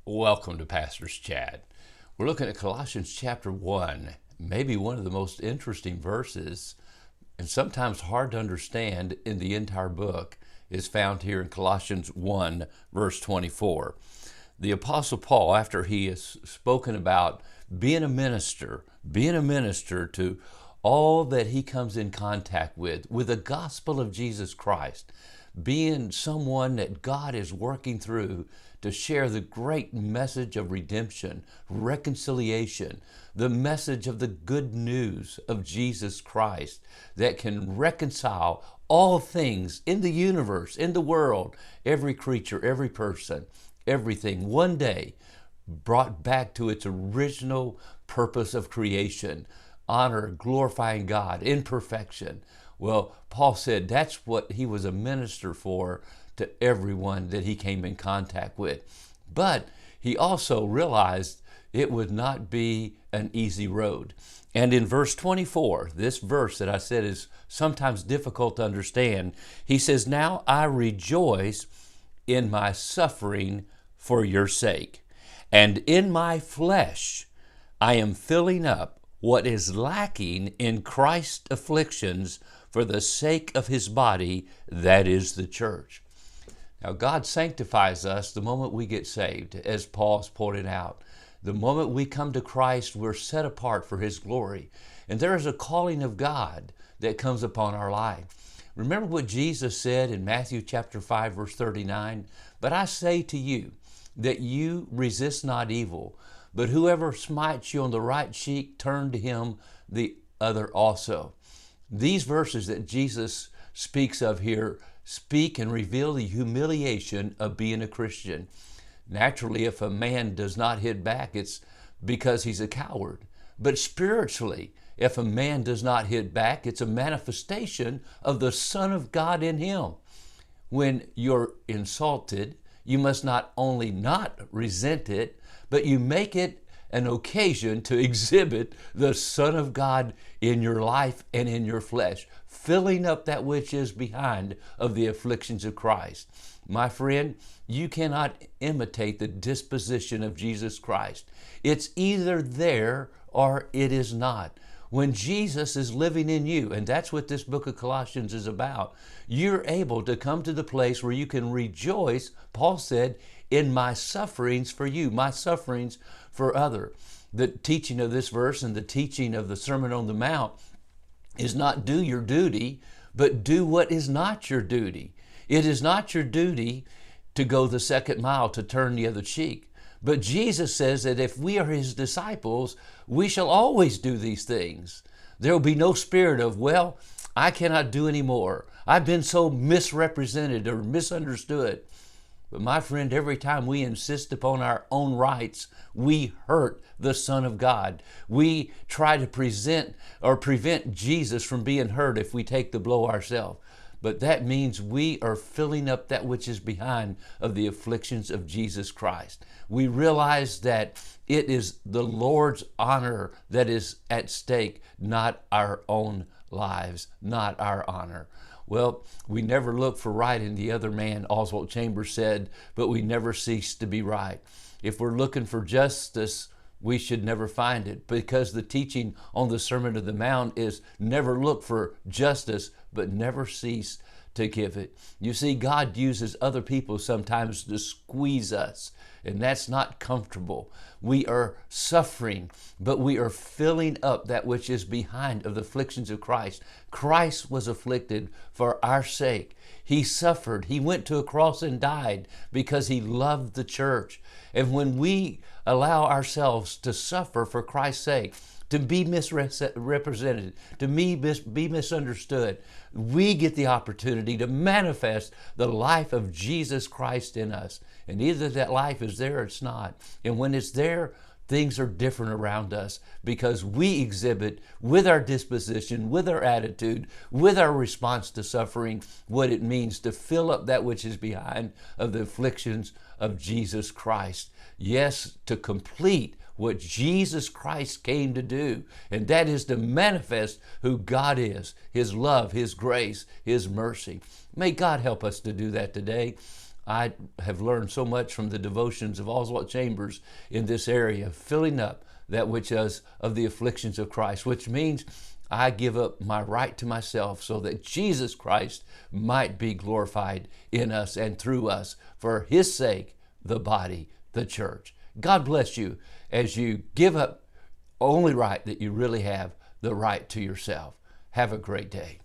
Welcome to Pastor's Chat. We're looking at Colossians chapter 1, maybe one of the most interesting verses and sometimes hard to understand in the entire book is found here in Colossians 1, verse 24. The Apostle Paul, after he has spoken about being a minister to all that he comes in contact with the gospel of Jesus Christ, being someone that God is working through to share the great message of redemption, reconciliation, the message of the good news of Jesus Christ that can reconcile all things in the universe, in the world, every creature, every person, everything, one day brought back to its original purpose of creation, honor, glorifying God in perfection. Well, Paul said that's what he was a minister for to everyone that he came in contact with. But he also realized it would not be an easy road. And in verse 24, this verse that I said is sometimes difficult to understand, he says, "Now I rejoice in my suffering for your sake, and in my flesh I am filling up what is lacking in Christ's afflictions for the sake of his body, that is the church." Now, God sanctifies us the moment we get saved, as Paul's pointed out. The moment we come to Christ, we're set apart for his glory. And there is a calling of God that comes upon our life. Remember what Jesus said in Matthew chapter 5, verse 39? "But I say to you that you resist not evil, but whoever smites you on the right cheek, turn to him the other also." These verses that Jesus speaks of here speak and reveal the humiliation of being a Christian. Naturally, if a man does not hit back, it's because he's a coward. But spiritually, if a man does not hit back, it's a manifestation of the Son of God in him. When you're insulted, you must not only not resent it, but you make it an occasion to exhibit the Son of God in your life and in your flesh, filling up that which is behind of the afflictions of Christ. My friend, you cannot imitate the disposition of Jesus Christ. It's either there or it is not. When Jesus is living in you, and that's what this book of Colossians is about, you're able to come to the place where you can rejoice, Paul said, in my sufferings for you, my sufferings for other. The teaching of this verse and the teaching of the Sermon on the Mount is not do your duty, but do what is not your duty. It is not your duty to go the second mile, to turn the other cheek. But Jesus says that if we are his disciples, we shall always do these things. There will be no spirit of, well, I cannot do any more. I've been so misrepresented or misunderstood. But my friend, every time we insist upon our own rights, we hurt the Son of God. We try to prevent Jesus from being hurt if we take the blow ourselves. But that means we are filling up that which is behind of the afflictions of Jesus Christ. We realize that it is the Lord's honor that is at stake, not our own lives, not our honor. Well, we never look for right in the other man, Oswald Chambers said, but we never cease to be right. If we're looking for justice, we should never find it, because the teaching on the Sermon on the Mount is never look for justice, but never cease to give it. You see, God uses other people sometimes to squeeze us, and that's not comfortable. We are suffering, but we are filling up that which is behind of the afflictions of Christ. Christ was afflicted for our sake. He suffered. He went to a cross and died because he loved the church. And when we allow ourselves to suffer for Christ's sake, to be misrepresented, to be misunderstood, we get the opportunity to manifest the life of Jesus Christ in us. And either that life is there or it's not. And when it's there, things are different around us because we exhibit with our disposition, with our attitude, with our response to suffering, what it means to fill up that which is behind of the afflictions of Jesus Christ. Yes, to complete what Jesus Christ came to do, and that is to manifest who God is, his love, his grace, his mercy. May God help us to do that today. I have learned so much from the devotions of Oswald Chambers in this area, filling up that which is of the afflictions of Christ, which means I give up my right to myself so that Jesus Christ might be glorified in us and through us for his sake, the body, the church. God bless you as you give up only right that you really have, the right to yourself. Have a great day.